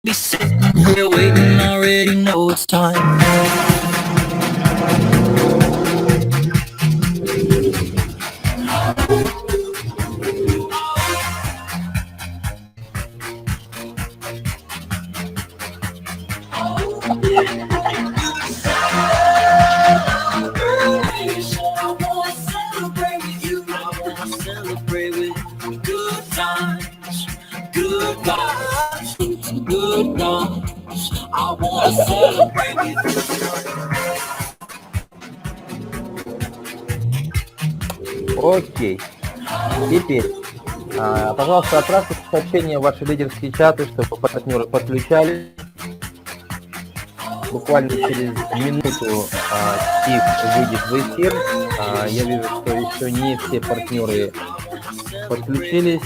Be sitting here waiting, already know it's time. Окей. Теперь, пожалуйста, отправьте сообщение в ваши лидерские чаты, чтобы партнеры подключались. Буквально через минуту Стив выйдет в эфир. Я вижу, что еще не все партнеры подключились.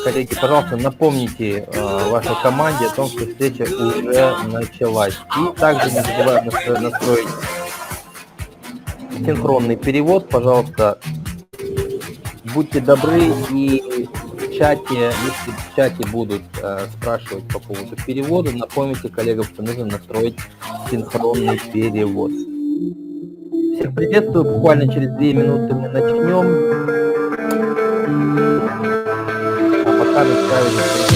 Коллеги, пожалуйста, напомните вашей команде о том, что встреча уже началась. И также не забываем настроить синхронный перевод. Пожалуйста, будьте добры и в чате, если в чате будут спрашивать по поводу перевода, напомните коллегам, что нужно настроить синхронный перевод. Всех приветствую, буквально через 2 минуты мы начнем. А пока настраивайтесь.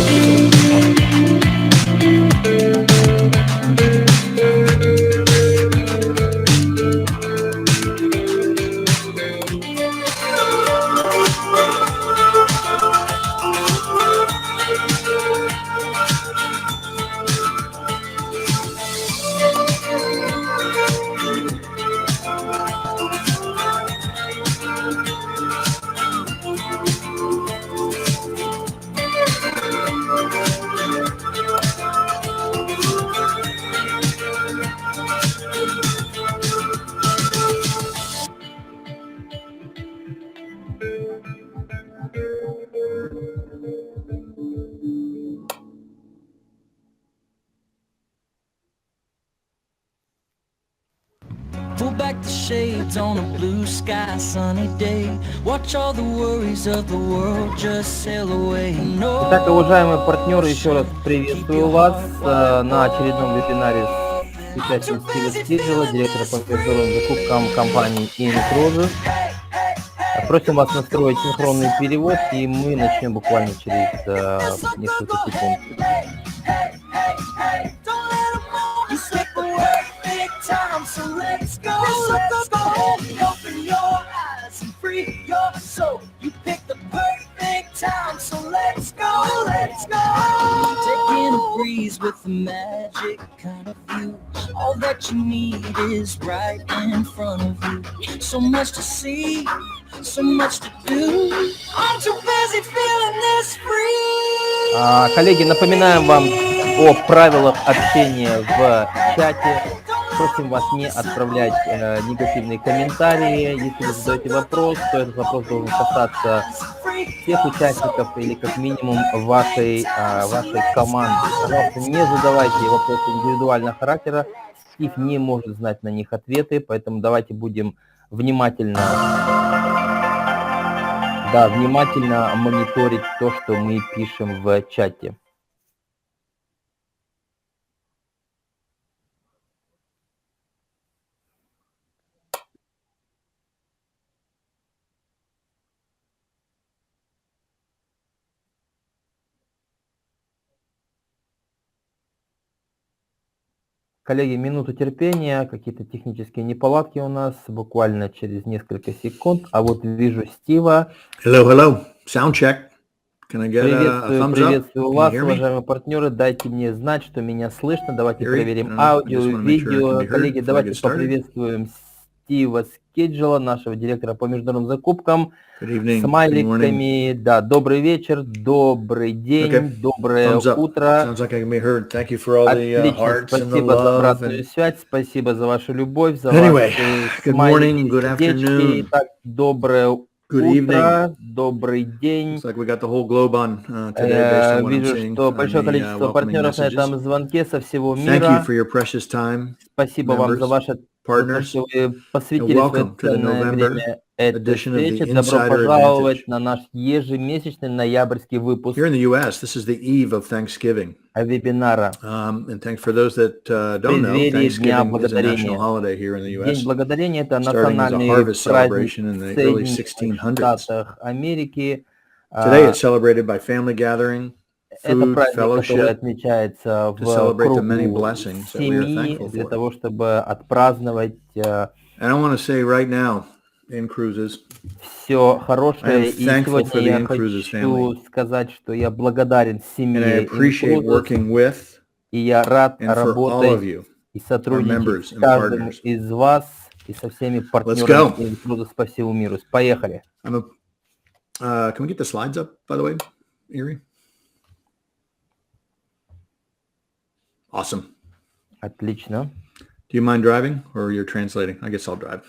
Pull back the shades on a blue sky, sunny day. Watch all the worries of the world just sail away. Итак, уважаемые партнеры, еще раз приветствую вас на очередном вебинаре с участием Стива СКИДЖЕЛОМа, директора по международным закупкам компании inCruises. Просим вас настроить синхронный перевод, и мы начнем буквально через несколько секунд. So let's go, open your eyes and free your soul. You picked the perfect time, so let's go. Taking a breeze with the magic kind of view. All that you need is right in front of you. So much to see, so much to do. Aren't you busy feeling this free? Коллеги, напоминаем вам о правилах общения в чате. Просим вас не отправлять негативные комментарии. Если вы задаете вопрос, то этот вопрос должен касаться всех участников или как минимум вашей команды. Пожалуйста, не задавайте вопросы индивидуального характера. Стив не может знать на них ответы, поэтому давайте будем внимательно мониторить то, что мы пишем в чате. Коллеги, минуту терпения, какие-то технические неполадки у нас, буквально через несколько секунд. А вот вижу Стива. Hello. Sound check. Can I get a thumbs up? Приветствую вас, уважаемые партнеры. Дайте мне знать, что меня слышно. Давайте проверим аудио, видео. Коллеги, давайте поприветствуем Стива СКИДЖЕЛОма, нашего директора по международным закупкам. Смайликами. Да, добрый вечер, добрый день, доброе утро. Отлично, спасибо за обратную связь, спасибо за вашу любовь, за ваши смайлики, сердечки. Итак, доброе утро, добрый день. Вижу, что большое количество партнеров на этом звонке со всего мира. Спасибо вам за ваше, что вы посвятили свое ценное время этой edition of the встречи. Добро Insider пожаловать Advantage. на наш ежемесячный ноябрьский выпуск Here in the U.S., this is the eve of Thanksgiving. вебинара And thanks for those that в don't know, преддверии Дня Thanksgiving is a national Благодарения. holiday here in the День U.S., Благодарения — это starting as a национальный harvest праздник celebration in в the early Соединенных 1600s. Штатах Америки. Today it's celebrated by family gathering, Это food, праздник, который fellowship, отмечается to в celebrate the many кругу blessings that we are семьи thankful для for. того, чтобы отпраздновать And I want to say right now, inCruises, все I хорошее. am И thankful for сегодня the я inCruises хочу family. сказать, что я благодарен And I семье appreciate inCruises, working with и я рад and for all of работать you, и our сотрудничать members с and каждым partners. из вас и со всеми Let's партнерами go. inCruises по всему миру. Поехали. Can we get the slides up, by the way, Erie? Awesome. Отлично. Do you mind driving or you're translating? I guess I'll drive.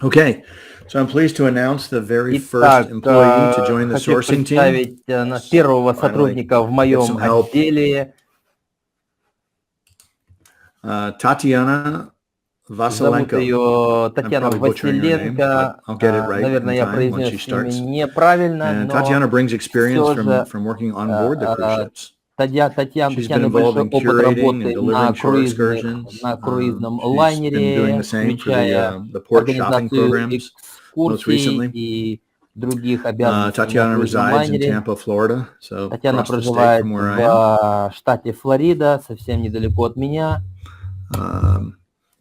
Okay, so I'm pleased to announce the very first Итак, employee to join the хочу sourcing team. представить первого Finally, сотрудника в get моем some help. отделе. Тatiana Зовут Vasilenko. ее I'm Татьяна probably butchering her name, but Василенко. I'll get it right Наверное, in я time once произнес she имя starts. неправильно, And но Tatiana brings experience все же from working on board the cruise ships. She's been Татьяны involved большой in опыт curating and работы delivering shore excursions. на круизном She's been doing лайнере, the same for включая the port shopping организацию programs most экскурсий recently. и других обязанностей на Tatiana круизном resides in лайнере. Tampa, Florida, so Татьяна across the state проживает from where I am. в штате Флорида, совсем недалеко от меня.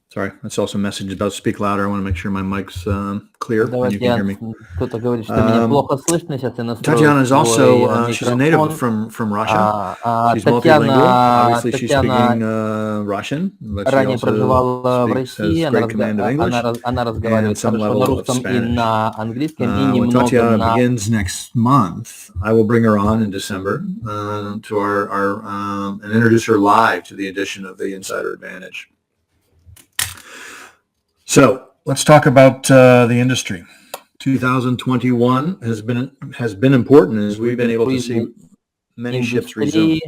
Sorry, I saw some messages about speak louder. I want to make sure my mic's clear and you can hear me. Кто-то говорит, что меня плохо слышно. Сейчас я настрою Tatiana is also, свой she's a native микрофон. from Russia. She's multilingual. Obviously, she's speaking Russian, but she ранее also проживала в speaks, России. has great command of English Она and разговаривает some хорошо на level of русском и Spanish. на английском, и When немного Tatiana на... begins next month, I will bring her on in December to our and introduce her live to the edition of the Insider Advantage. So let's talk about the industry. 2021 has been important as we've been able to see many ships resume.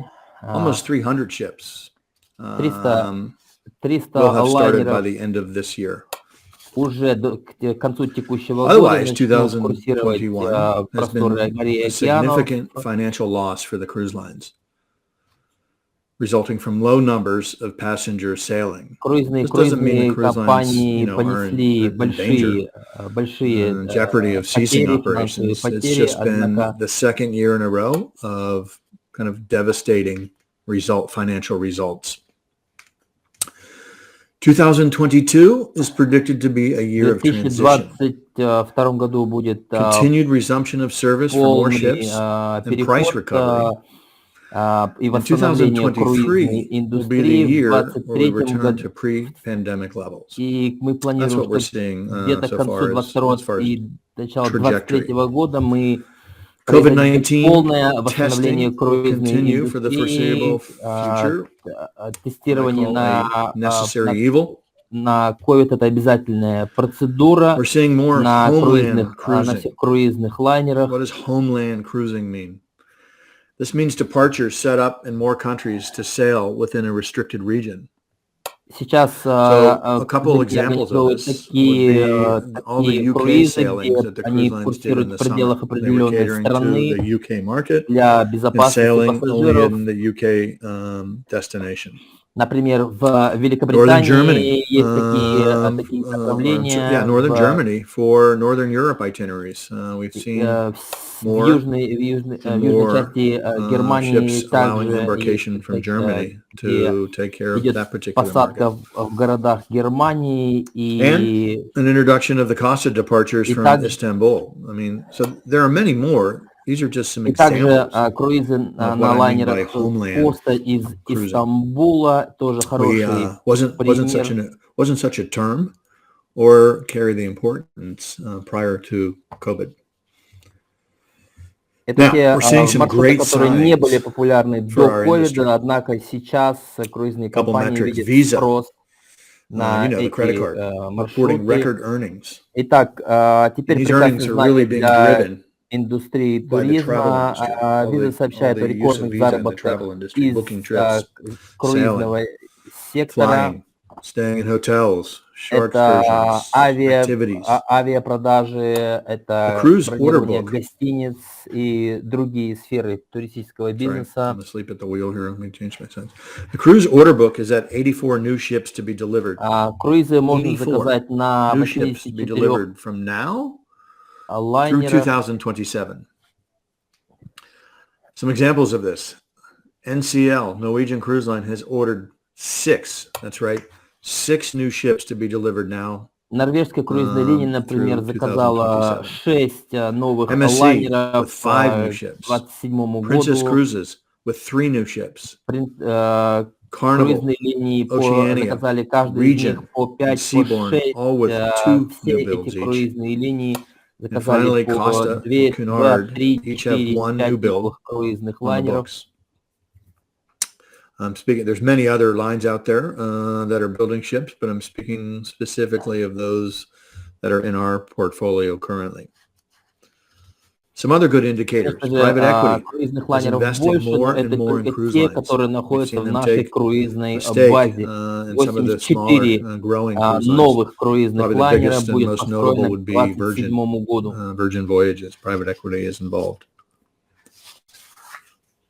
Almost 300 ships will have started by the end of this year. Уже к концу текущего года Otherwise, начнут курсировать 2021 has просторы been морей и a океанов. significant financial loss for the cruise lines, resulting from low numbers of passenger sailing. Круизные компании понесли большие jeopardy of ceasing operations. It's just been the second year in a row of kind of devastating financial results. 2022 is predicted to be a year of transition. Continued resumption of service for more ships and price recovery. And 2023 will be the year where we return to pre-pandemic levels. That's what we're seeing so far as far as trajectory. COVID-19 testing will continue for the foreseeable future. Necessary evil. На COVID это обязательная процедура We're seeing more на homeland cruising. круизных лайнерах. What does homeland cruising mean? This means departures set up in more countries to sail within a restricted region. Сейчас a couple examples of this would be all the UK sailings that the cruise lines did in the summer. They were catering to the UK market and sailing only in the UK destination. Например, в Великобритании есть такие направления. Northern Germany for Northern Europe itineraries. We've seen more в южной части Германии также embarkation from Germany to take care of that particular посадка в городах Германии и an introduction of the Costa departures from Istanbul. I mean, so there are many more. These are just some examples. Также круизы на лайнерах Коста из Истамбула тоже хороший пример. Wasn't such a term or carry the importance prior to COVID. Это те маршруты, которые не были популярны до ковида, однако сейчас круизные компании видят спрос на эти маршруты. Итак, теперь прекрасно знание для индустрии туризма. Виза сообщает о рекордных заработках из круизного сектора. Staying in hotels, short это excursions, activities. авиапродажи, The это cruise order бронирование book. гостиниц и другие сферы туристического Sorry, бизнеса. I'm asleep at the wheel here. Let me change my sense. The cruise order book is at 84 new ships to be delivered. Круизы можно 84 заказать на new ships to be 84 delivered from now through лайнерах. 2027. Some examples of this. NCL, Norwegian Cruise Line, has ordered 6, that's right, 6 new ships to be delivered now. Норвежская круизная линия, например, through заказала 2027. 6 новых MSC лайнеров with 5 new к ships. 2027 Princess году. Cruises with 3 new ships. Carnival, Carnival, линии Oceania, заказали каждый из них Regent, по and 5, по Seabourn, 6. all with 2 Все new builds эти each. круизные линии And заказали finally, по Costa 2, and Cunard 3, each have 4, 1 new 5 build новых круизных on the лайнеров. books. I'm speaking, there's many other lines out there that are building ships, but I'm speaking specifically of those that are in our portfolio currently. Some other good indicators. Private equity Круизных is лайнеров investing больше, но more and это more in только cruise те, lines. которые We've находятся seen в them нашей take круизной a stake базе. in some of the smaller 84 growing cruise lines. новых круизных Probably the лайнеров biggest and будет most notable построено would к be 2027 году. Virgin Voyages. Private equity is involved.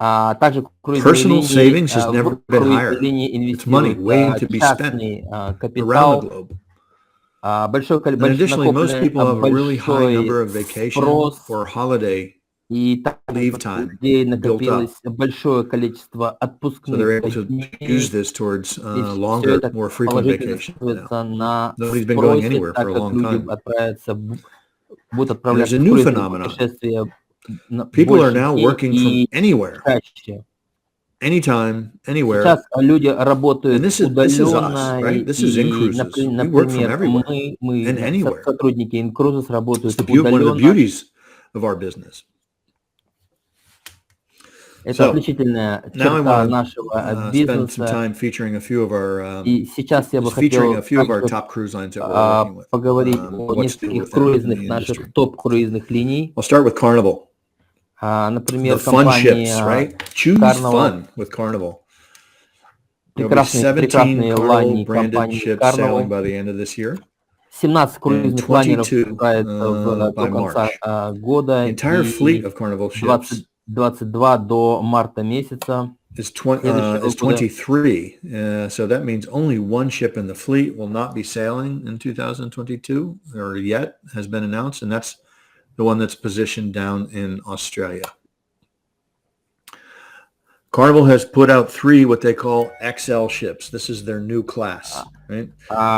Также Personal savings has never в been круизные higher. линии It's money инвестируют waiting to be spent частный around the капитал. globe. Большое And additionally, most накопленный people have a really high number большой of vacation спрос, or holiday и также leave у time людей built up. накопилось большое количество So they're отпускных able to use дней, this towards и все longer, это more frequent положительно vacation сказывается now. на Nobody's been going спросе, anywhere for так a как long люди time. будут And there's отправляться a в new круизные phenomenon. путешествия People are больше now дней working from и anywhere, чаще. anytime, anywhere. Сейчас люди And работают this is us, удаленно, right? This is и, inCruises. We work from например, everywhere and anywhere. сотрудники inCruises It's работают one of the удаленно. beauties of our business. Это So, отличительная now I черта want нашего to spend some бизнеса. time featuring a few of our И сейчас я бы featuring a хотел few of our также top cruise lines that we're working with. поговорить о What's new нескольких with them in круизных, the наших industry. топ-круизных линий. I'll start with Carnival. Например, The fun компания ships, right? Choose Carnival. fun with Carnival. There'll be Прекрасные 17 лайнеры Carnival branded компании ships Carnival. sailing by the end of this year. 17 круизных лайнеров 22 запускается by до конца March. года, The entire fleet и of Carnival ships 22 до марта месяца is следующего года. 23. So that means only one ship in the fleet will not be sailing in 2022 or yet has been announced, and that's the one that's positioned down in Australia. Carnival has put out 3 what they call XL ships. This is their new class, right?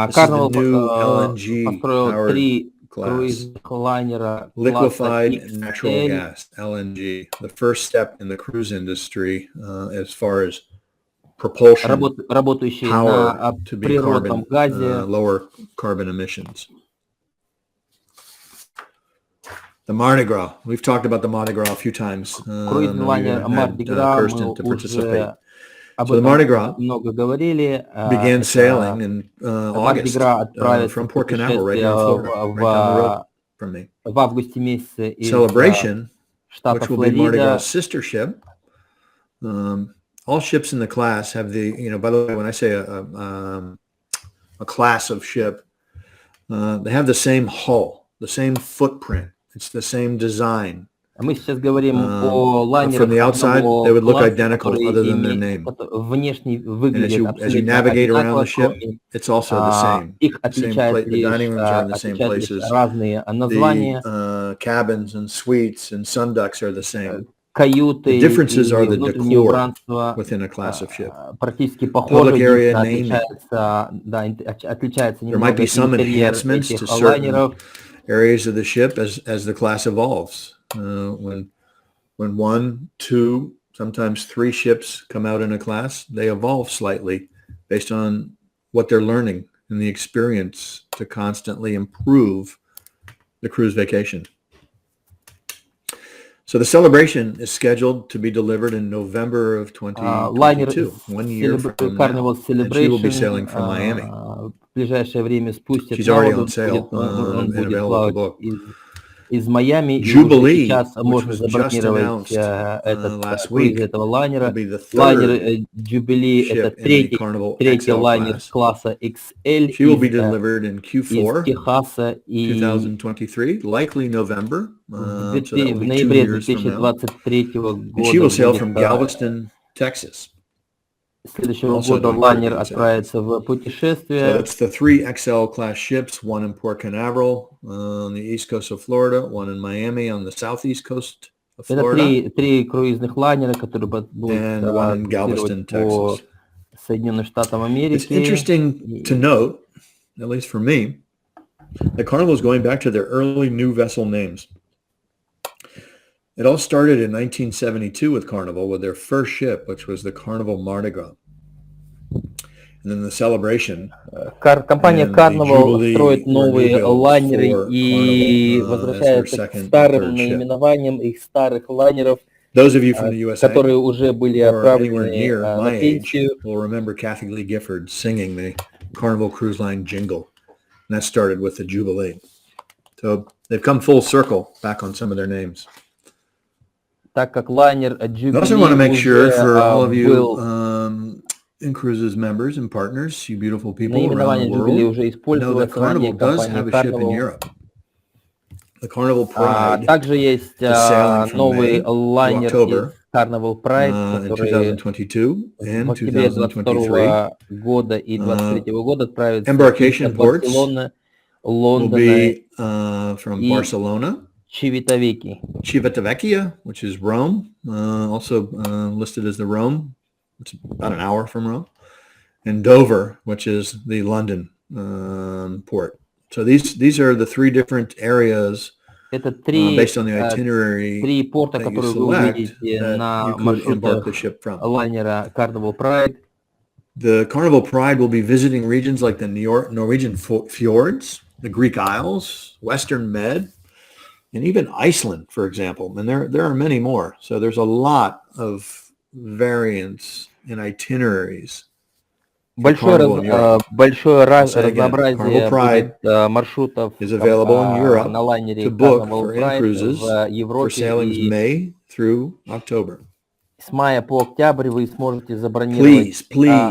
This Carnival is the new LNG построил powered 3 class. круизных лайнера Liquefied класса natural XL, gas, LNG, the first step in the cruise industry as far as propulsion работающие power на to be природном carbon, газе. lower carbon emissions. The Mardi Gras. We've talked about the Mardi Gras a few times. Круизный лайнер Mardi Gras, Kirsten мы to participate. уже об So the этом Mardi Gras много говорили. began sailing in Mardi August Gras отправится from в Port Canaveral, right here in Florida, right down the road from me. в августе месяце из Celebration, штата which will be Mardi Флорида. Gras' sister ship. All ships in the class have the, by the way, when I say a class of ship, they have the same hull, the same footprint. It's the same design. Мы сейчас говорим о лайнерах From the outside, they would look identical other than their name. Внешне And выглядят as you абсолютно navigate around the одинаково, ship, it's also the same. их The same отличают the dining лишь rooms are in the same places. разные названия. The cabins and suites and sunducts are the same. Каюты The differences are the внутреннее decor убранство within a class of ship. практически похожи, Public area naming. Отличается There might немного be some интерьер enhancements to этих certain лайнеров. areas of the ship as the class evolves. When 1, 2, sometimes 3 ships come out in a class, they evolve slightly based on what they're learning and the experience to constantly improve the cruise vacation. So the celebration is scheduled to be delivered in November of 2022, 1 year from now. And she will be sailing from Miami. В ближайшее время спустят She's на already воду, on sale он and будет available to плавать book. из из Майами, и уже Jubilee, сейчас which можно was just забронировать announced этот last круиз week, этого will лайнера. be the Лайнер third Jubilee — это ship in the Carnival третий XL лайнер class. класса XL She will be из delivered in из Q4 Техаса, и 2023, likely November, в so that will в be 2 ноябре years from now. 2023 And she года will sail будет from Galveston, Texas. следующего Also года doing лайнер Caribbean sailings. отправится в So путешествие. that's the 3 XL class ships, one in Port Canaveral on the east coast of Florida, one in Miami on the southeast coast of Это Florida, три круизных лайнера, которые будут and one in курсировать Galveston, по Texas. Соединенным Штатам It's Америки. interesting to note, at least for me, that Carnival is going back to their early new vessel names. It all started in 1972 with Carnival, with their first ship, which was the Carnival Mardi Gras. And then the celebration. Компания And the Carnival Jubilee строит were new новые builds лайнеры for и Carnival as their возвращается к second and старым third ship. наименованиям их старых лайнеров, Those of you from the USA которые уже были or anywhere отправлены near на my age пенсию. will remember Kathy Lee Gifford singing the Carnival Cruise Line jingle. And that started with the Jubilee. So they've come full circle back on some of their names. Так как лайнер I also want to make sure Jubilee for all of уже you был, inCruises members and partners, you beautiful people around наименование the Jubilee world, уже know that использовалось ранее Carnival does компанией have a ship in Carnival. Europe. The Carnival Pride Также есть is sailing from новый May to лайнер из October Carnival Pride, in который 2022 в and октябре 2023. 22 года и 23 года отправится из Embarkation ports Барселоны, will Лондона be from и Barcelona, Civitavecchia. Civitavecchia, which is Rome, also listed as the Rome. It's about an hour from Rome, and Dover, which is the London port. So these are the 3 different areas Это based on the itinerary три порта, that you которые вы select увидите that на you could embark маршрутах the ship from. лайнера Carnival Pride. The Carnival Pride will be visiting regions like the Norwegian fjords, the Greek Isles, Western Med, and even Iceland, for example. And there are many more. So there's a lot of variance in itineraries. Большое Again, Carnival разнообразие Pride будет маршрутов is available in Europe на лайнере to book Carnival for Pride inCruises в for Европе, sailings и May through October. с мая по октябрь вы сможете забронировать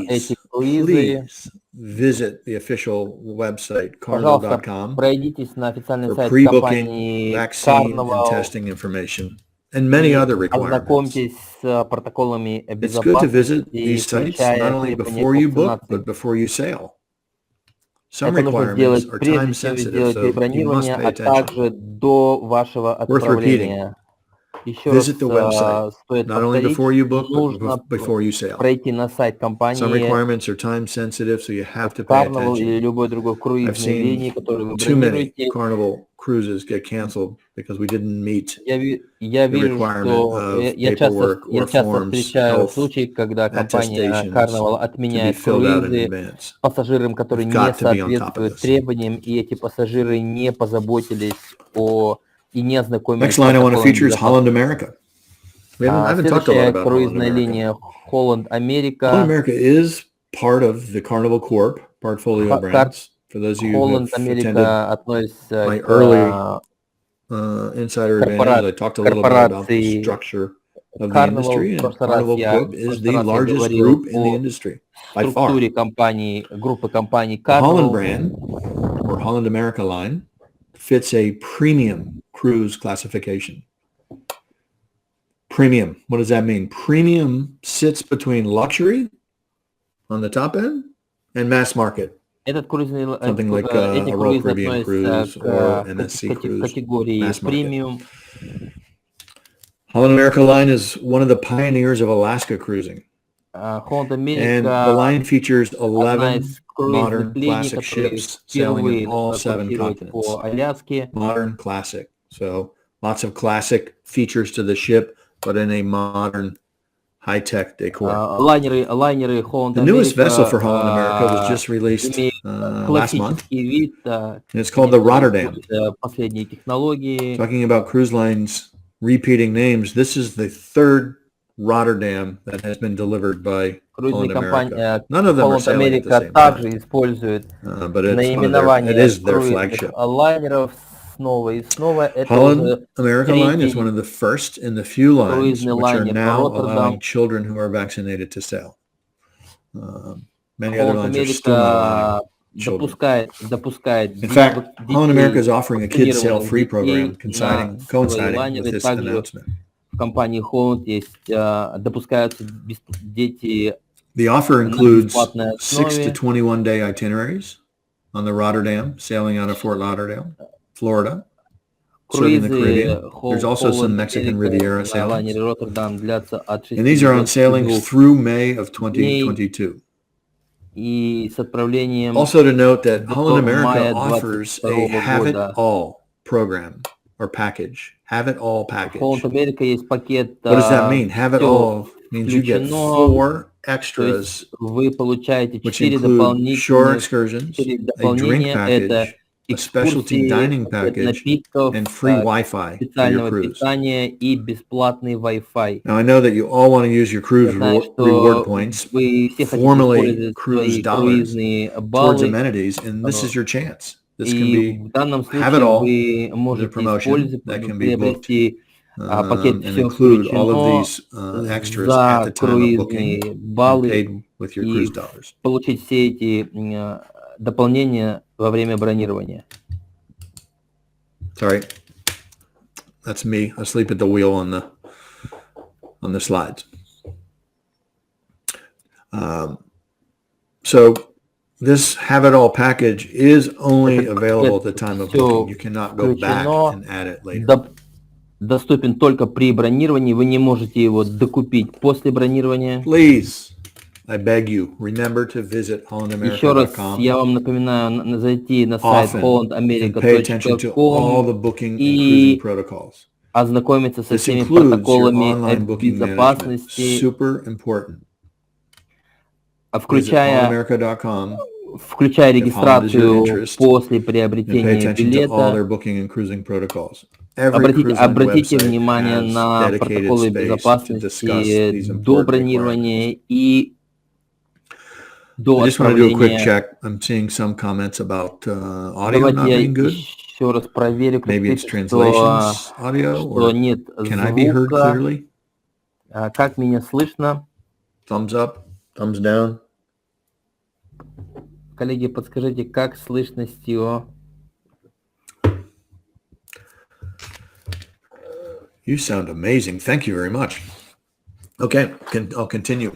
эти круизы. Please visit the official website Пожалуйста, carnival.com пройдитесь на официальный for сайт pre-booking, компании vaccine, and Carnival testing information, and many other requirements. ознакомьтесь с протоколами It's good to visit безопасности, these sites not включая only требования before к you book, вакцинации. but before you sail. Some Это нужно requirements сделать are прежде, time чем вы sensitive, сделаете so you must бронирование, pay а attention. также до вашего Worth repeating. отправления. Еще раз Visit the website, стоит not only повторить, before you book, нужно but before you sail. пройти на сайт Some компании requirements are time sensitive, so you have to pay Carnival или attention. любой другой I've круизной линии, seen которую вы too many бронируете. Carnival cruises get canceled because we didn't meet Я the вижу, requirement что of я paperwork or часто forms, встречаю health случаи, когда компания attestations Carnival to be отменяет filled out in круизы advance. пассажирам, которые We've не got to be on top of соответствуют this. требованиям, и эти пассажиры не позаботились и не ознакомились Next с line I want to протоколами feature is Holland безопасности. America. I haven't talked a lot Следующая about Holland круизная America. линия Holland Holland America. America is part of the Carnival Corp portfolio brands. For those of you who Holland have attended America относится my к early insider advantage, I talked a little bit about the корпорации structure of the Carnival. industry, В and прошлый раз Carnival я Corp is the я largest говорил group in the о industry by far. структуре компании, группы компаний The Holland Carnival. brand, or Holland America line, fits a premium cruise classification. Premium, what does that mean? Premium sits between luxury on the top end and mass market. Этот круизный, Something like эти a Royal круизы Caribbean cruise относятся or к NSC cruise, категории mass market. премиум. Holland America line is one of the pioneers of Alaska cruising. Holland And the America line features 11 из modern круизных линий, classic которые ships sailing впервые in all 7 курсируют continents. по Аляске. Modern classic. So lots of classic features to the ship, but in a modern high-tech decor. Лайнеры Holland The newest America vessel for Holland America was just released last month. классический вид, And it's called the Rotterdam. последние технологии. Talking about cruise lines repeating names, this is the third Rotterdam that has been delivered by Holland America. None of them are Holland sailing at the America same также time. использует But it наименование is their круизных flagship. лайнеров снова и снова. Это Holland уже America Line is третий one of the first in the few lines круизный which are лайнер now Роттердам. allowing children who are vaccinated to sail. Many other Holland lines are still not allowing Америка children. допускает In fact, Holland America детей, is offering a kids sail вакцинированных free program детей на свои coinciding with лайнеры. this Также announcement. в компании Holland есть допускаются дети The offer на includes бесплатной 6 to основе. 21 day itineraries on the Rotterdam, sailing out of Fort Lauderdale, Florida, serving the Круизы Caribbean. There's also some Holland Mexican Америка Riviera на sailings. лайнере Роттердам длятся от 6 And these до are on sailings 22 through May of дней 2022. и с отправлением Also to note that до Holland America мая offers a 22 have it года. all program or package. Have it all package. Holland Америка есть пакет What does that mean? Have it all все means you get включено, 4 то extras, есть вы получаете which 4 include shore дополнительных excursions, 4 a drink дополнения. Это package, a specialty экскурсии, dining пакет package, напитков, and free Wi-Fi for your специального cruise. питания и бесплатный Wi-Fi. Now I know that you all want to use your cruise Я знаю, reward что points, вы все хотите formally использовать cruise свои dollars круизные towards баллы, amenities, and this is your chance. This can и be в данном have it случае all. вы There's a можете promotion использовать, that can be booked приобрести пакет and «Все include all of включено» these extras at the за time of booking круизные and баллы paid with your и cruise dollars. получить все эти дополнения во время бронирования. Sorry, that's me asleep at the wheel on the slides. So this have it all package is only available at the time of booking. You cannot go back and add it later. Доступен только при бронировании, вы не можете его докупить после бронирования. Please, I beg you, remember to visit Еще раз hollandamerica.com я вам напоминаю зайти на сайт often and pay attention to all the hollandamerica.com booking and и cruising protocols. ознакомиться со This всеми includes your протоколами online booking management. безопасности, Super important. Visit включая hollandamerica.com регистрацию после and pay приобретения attention to all their билета. booking and cruising protocols. Every cruise line Обратите website внимание has на dedicated протоколы space to безопасности discuss these до important requirements. бронирования и до I just want to do a quick отправления. check. I'm seeing some comments about audio not Давайте я being good. еще раз проверю, Maybe it's что translations audio, or нет can I be heard звука. clearly? Как меня слышно? Thumbs up, thumbs down. Коллеги, подскажите, как слышно Стио? You sound amazing. Thank you very much. Okay, I'll continue.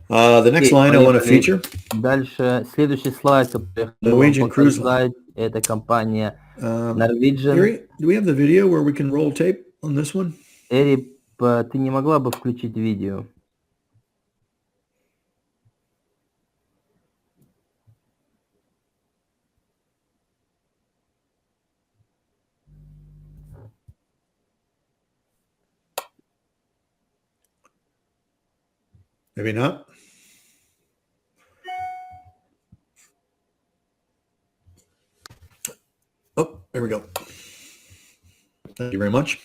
The next line I want to feature. Дальше, следующий слайд, который я Norwegian хочу Cruise показать, это компания Norwegian. Gary, do we have the video where we can roll tape on this one? Эри, ты не могла бы включить видео? Maybe not. Oh, there we go. Thank you very much.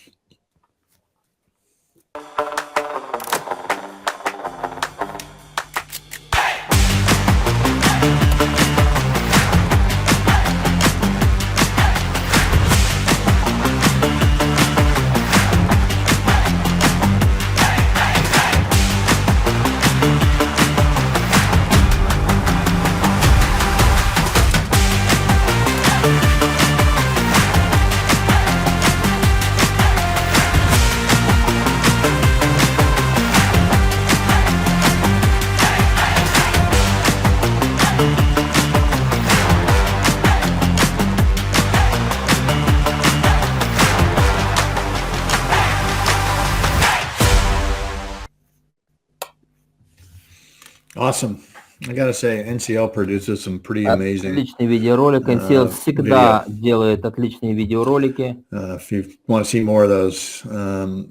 Awesome. I gotta say, NCL produces some pretty amazing. Отличный видеоролик. NCL всегда делает отличные видеоролики. If you want to see more of those,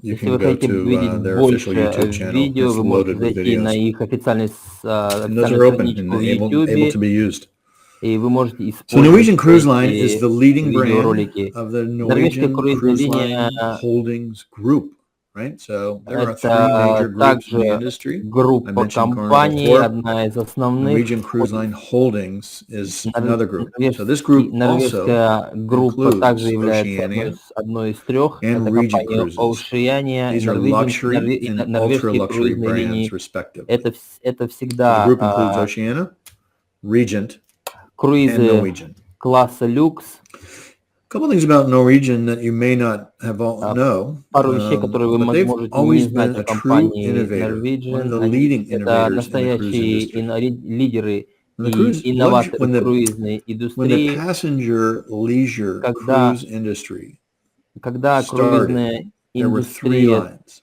you Если can вы go хотите to увидеть their official YouTube больше channel. видео, It's вы можете loaded with зайти на videos. их официальную And those are open страничку and в able to YouTube, be used. и вы можете So Norwegian использовать Cruise Line is эти the leading brand видеоролики. of the Норвежская Norwegian круизная Cruise Line линия Holdings Group. right? So there are three major Это groups in the также industry. I группа mentioned Carnival компаний, Corp. одна из основных. Norwegian Cruise Line Holdings is another group. So this Норвежский- group also Норвежская группа также includes является Oceania одной из трех. and Это Regent компания Cruises. Oceania, These are luxury and норвежские ultra-luxury круизные brands, линии. respectively. Это So the всегда group includes Oceania, Regent, and круизы Norwegian. класса люкс. A couple things about Norwegian that you may not have all know, Пару вещей, которые вы but they've можете не always знать been о a true компании innovator, one of the Norwegian. leading Это innovators in the cruise настоящие industry. лидеры When the и cruise, инноваторы when the, круизной when the индустрии. passenger leisure Когда cruise industry Когда круизная started, there were three индустрия lines: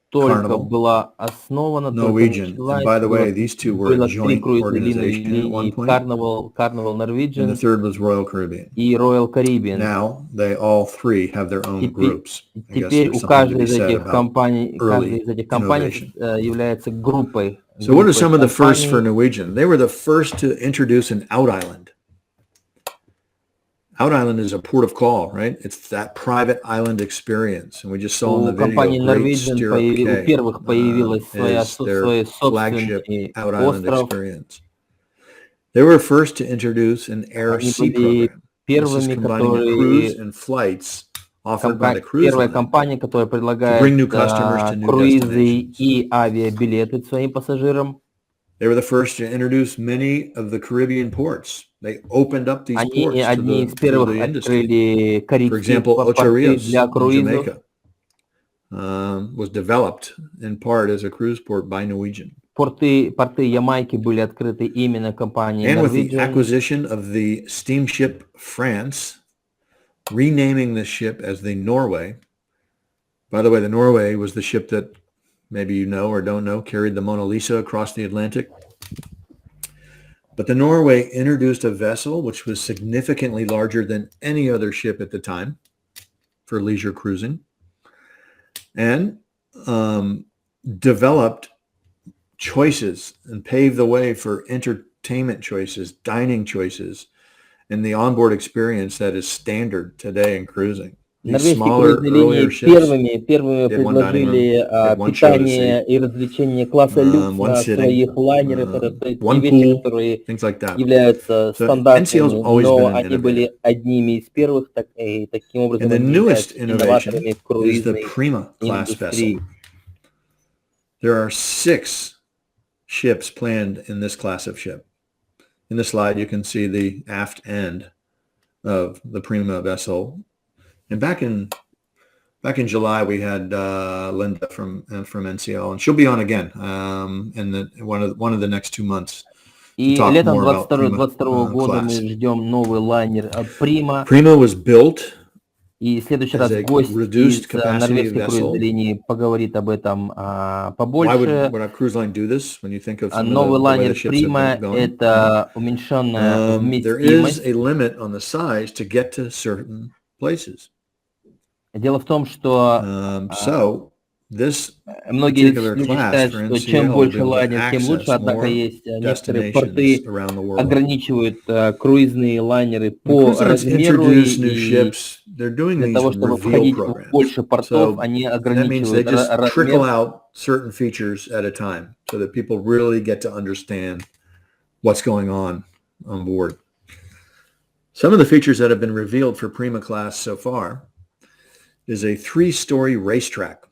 только Carnival, была основана, только Norwegian, and началась, by the way, these two were a было три joint круизные organization at one линии point, Carnival and the Norwegian third was Royal Caribbean. и Royal Caribbean. Now they all three have their own groups. I guess Теперь there's у something to каждой be из said этих about компаний, early компаний innovation. является группой. So what are some of the firsts for компаний. Norwegian? They were the first to introduce an out island. Out island is a port of call, right? It's that private island experience. And we just saw in the У video, компании Great Norwegian Stirrup у Cay первых появилась is their свой flagship собственный out island остров. experience. They were first to introduce an air Они sea были program. This is первыми, combining cruise которые and flights offered by the cruise первая line компания, которая to предлагает bring new customers to new круизы destinations. и авиабилеты своим пассажирам. They were the first to introduce many of the Caribbean ports. They opened up these Они ports to одни из the первых industry. открыли For карибские example, Ocho порты Rios для in круизов. Jamaica was developed in part as a cruise port by Norwegian. Порты Ямайки были открыты именно компанией And with the Norwegian. acquisition of the steamship France, renaming the ship as the Norway. By the way, the Norway was the ship that maybe you know or don't know carried the Mona Lisa across the Atlantic. But the Norway introduced a vessel which was significantly larger than any other ship at the time for leisure cruising, and developed choices and paved the way for entertainment choices, dining choices, and the onboard experience that is standard today in cruising. These Норвежские smaller, круизные earlier линии ships, первыми they had one dining room, предложили they had one show to питание see, и развлечения класса люкс one на sitting, своих лайнерах. Это те one вещи, pool, которые things like that. являются So стандартными, NCL's always been но an они innovator. были одними из первых, и таким образом And the они newest являются innovation инноваторами в is the круизной Prima class vessel. индустрии. There are 6 ships planned in this class of ship. In the slide, you can see the aft end of the Prima vessel. And back in July, we had Linda from NCL, and she'll be on again in one of the next 2 months. И talk летом more about 22 года мы class. ждем новый лайнер Prima. Prima was built И в следующий as раз a гость reduced из capacity норвежской vessel. круизной линии поговорит об этом Why побольше. would a cruise line do this when you think of some Новый of the way лайнер the ships have Prima been going? это уменьшенная There вместимость. is a limit on the size to get to certain places. Дело в том, что So this многие particular люди class считают, for что чем NCL will be больше able to лайнер, тем лучше, access однако more есть некоторые destinations порты around the world. ограничивают круизные лайнеры When по cruise lines размеру, introduce new и ships, they're doing для these того, чтобы reveal входить в programs. больше портов, So они that means they ограничивают just trickle размер. out certain features at a time so that people really get to understand what's going on board. Some of the features that have been revealed for Prima class so far is a 3-story racetrack.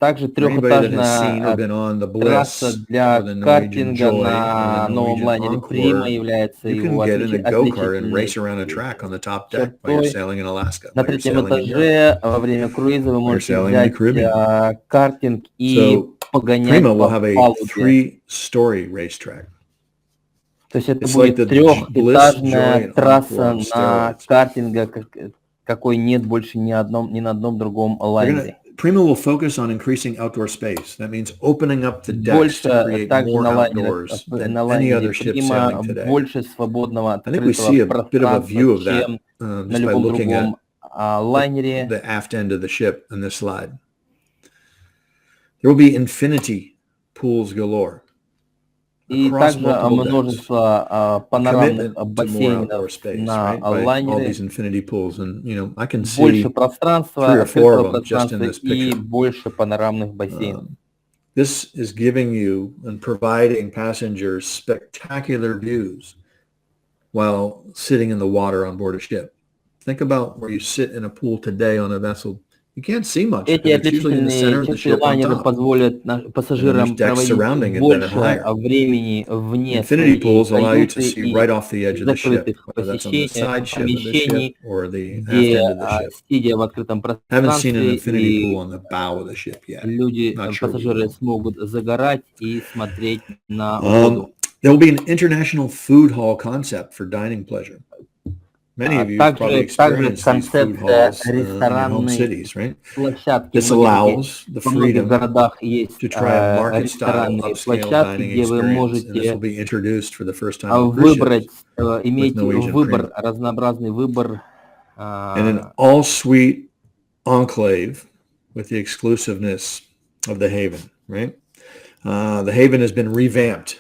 Также трехэтажная трасса для картинга на новом лайнере Prima является его отличительной чертой. На третьем этаже во время круиза вы можете взять картинг и погонять по палубе. То есть это будет трехэтажная трасса на картинга, какой нет больше ни на одном другом лайнере. Prima will focus on increasing outdoor space. That means opening up the decks to create more outdoors than any other ship sailing today. Больше свободного I think we see a bit of a view of that just by looking at the aft end of the ship in this slide. There will be infinity pools galore. И across также multiple decks. множество Commitment панорамных to more бассейнов outdoor space, на right? By all лайнере, these infinity pools, and I can больше see 3 пространства, or 4 открытого of them just in пространства this и picture. больше панорамных бассейнов. This is giving you and providing passengers spectacular views while sitting in the water on board a ship. Think about where you sit in a pool today on a vessel. You can't see much Эти because it's usually in the center отличительные of the черты ship on лайнера top. позволят And then there's пассажирам decks проводить surrounding it that are больше higher. времени вне Infinity своей pools allow you to каюты see и right off the edge of the ship, закрытых whether that's on the side ship of the ship помещений, or the aft где, end of the ship. сидя в открытом Haven't seen an пространстве, infinity pool и on the bow of the ship yet. люди, Not sure we пассажиры will. смогут загорать и смотреть на воду. There will be an international food hall concept for dining pleasure. Many of you have probably Также experienced these food концепция halls in your home ресторанной cities, right? площадки. This allows the Во многих freedom городах есть to try a market-style ресторанные upscale площадки, dining где вы experience, and this will можете be introduced for the first time on cruise выбрать, ships иметь Norwegian выбор, premium. разнообразный выбор. And an all-suite enclave with the exclusiveness of the Haven, right? The Haven has been revamped.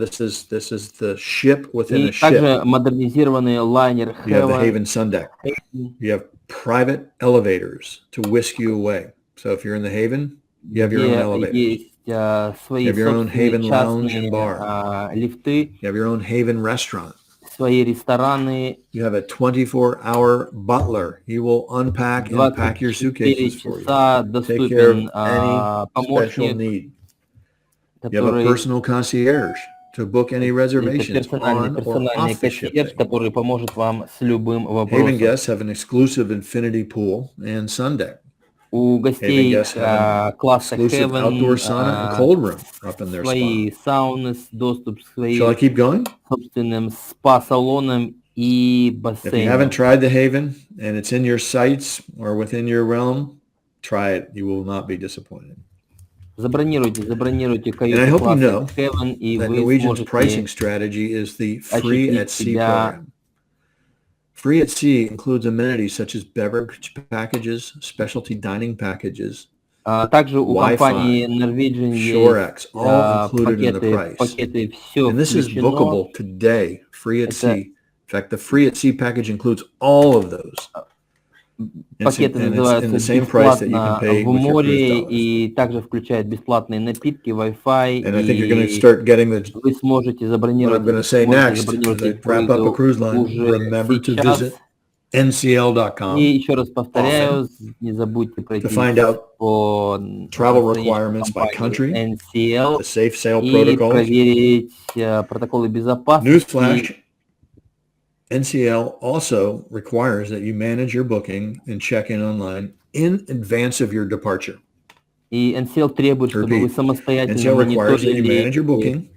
This is the ship within И a ship. также модернизированный лайнер You have the Heaven. Haven Sun Deck. You have private elevators to whisk you away. So if you're in the Haven, you have your own elevators. Есть свои You have your own Haven собственные lounge and частные bar. лифты, You have your own Haven restaurant. свои рестораны. You have a 24-hour butler. He will unpack and pack your 24 suitcases for you. часа Take care of доступен any special помощник, need. You have a который personal concierge to book any это reservations on or персональный off the ship. консьерж, который поможет вам с любым Haven вопросом. guests have an exclusive infinity pool and sun deck. У Haven гостей guests have an класса exclusive outdoor sauna and cold room up in their свои spa. сауны, доступ к Shall I своим keep going? собственным спа-салонам и If you haven't бассейнам. tried the Haven and it's in your sights or within your realm, try it. You will not be disappointed. Забронируйте And I каюту hope you know класса Heaven, и that вы Norwegian's pricing сможете strategy is the free ощутить at sea себя. program. Free at sea includes amenities such as beverage packages, specialty dining packages, Также у Wi-Fi, компании Norwegian ShoreX, есть all included in the price. пакеты, все And this is включено. bookable today, free at Это sea. In fact, the free at sea package includes all of those. Пакеты And it's in называются the same price that you can бесплатно pay в with your cruise море, dollars. и также включает бесплатные напитки, Wi-Fi, And I think you're going to и start getting the вы сможете what забронировать, I'm going to say можете next as забронировать I эти wrap up a круизы cruise line. уже Remember to сейчас. visit ncl.com И еще раз повторяю, не забудьте пройти to find out по travel страничке requirements by country, компании NCL the safe sail и protocols. проверить протоколы безопасности. Newsflash, NCL also requires that you manage your booking and check in online in advance of your departure. И NCL требует, чтобы вы Repeat. самостоятельно NCL requires that you manage your мониторили booking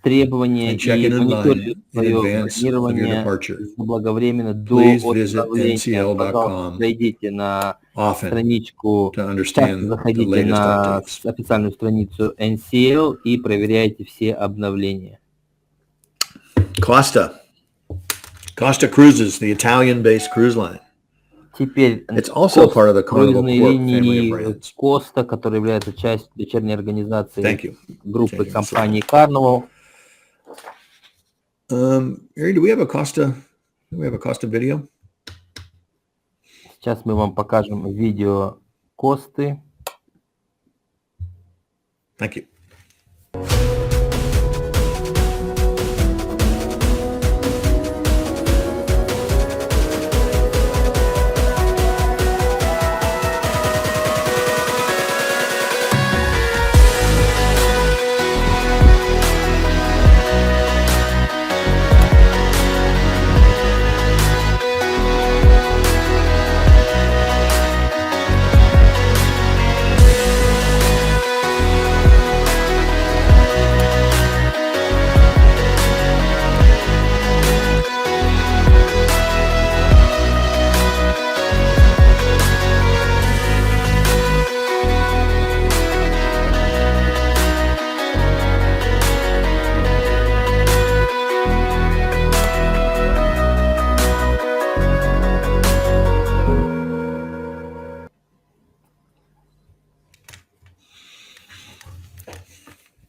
требования and check и in мониторили online in свое advance of your бронирование departure. заблаговременно до Please visit отправления. Пожалуйста, ncl.com зайдите на often страничку, to часто understand the заходите latest на updates. официальную страницу NCL и проверяйте все обновления. Costa Cruises, the Italian-based cruise line. Теперь It's also part of the Carnival круизные Corp family of линии brands. Коста, которая является частью дочерней организации Thank you. группы Thank you. компании Carnival. Ari, do we have a Costa video? Сейчас мы вам покажем видео Косты. Thank you.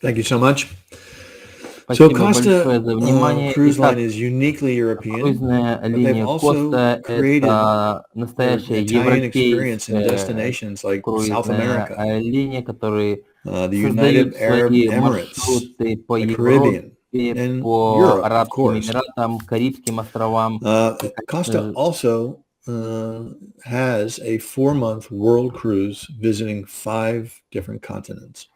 Thank you so much. Спасибо большое за внимание. Cruise Итак, Line is uniquely European, круизная but they've линия also Коста — created это their настоящая Italian experience in европейская destinations like South круизная America, линия, которые the создают United Arab свои Emirates, маршруты по the Европе, Caribbean, and по Europe, of Арабским course. Эмиратам, Карибским островам. И, конечно Costa же, also has a 4-month world cruise visiting 5 different continents.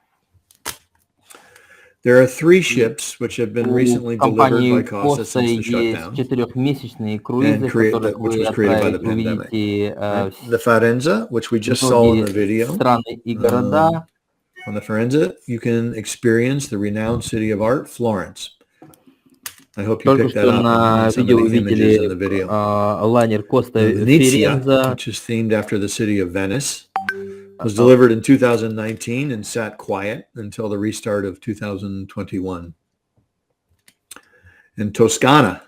There are 3 ships which have been у recently delivered компании by Costa Коста since the есть shutdown, 4-месячные круизы, в которых which вы was created by the отправите, pandemic. увидите Right? The Farenza, which we just saw in the многие video. страны и города. On the Farenza, you can experience the renowned city of art, Florence. I hope you Только picked that что up на in some видео of the images in увидели the video. лайнер Коста Venezia, Ференза. which is themed after the city of Venice, was delivered in 2019 and sat quiet until the restart of 2021. And Toscana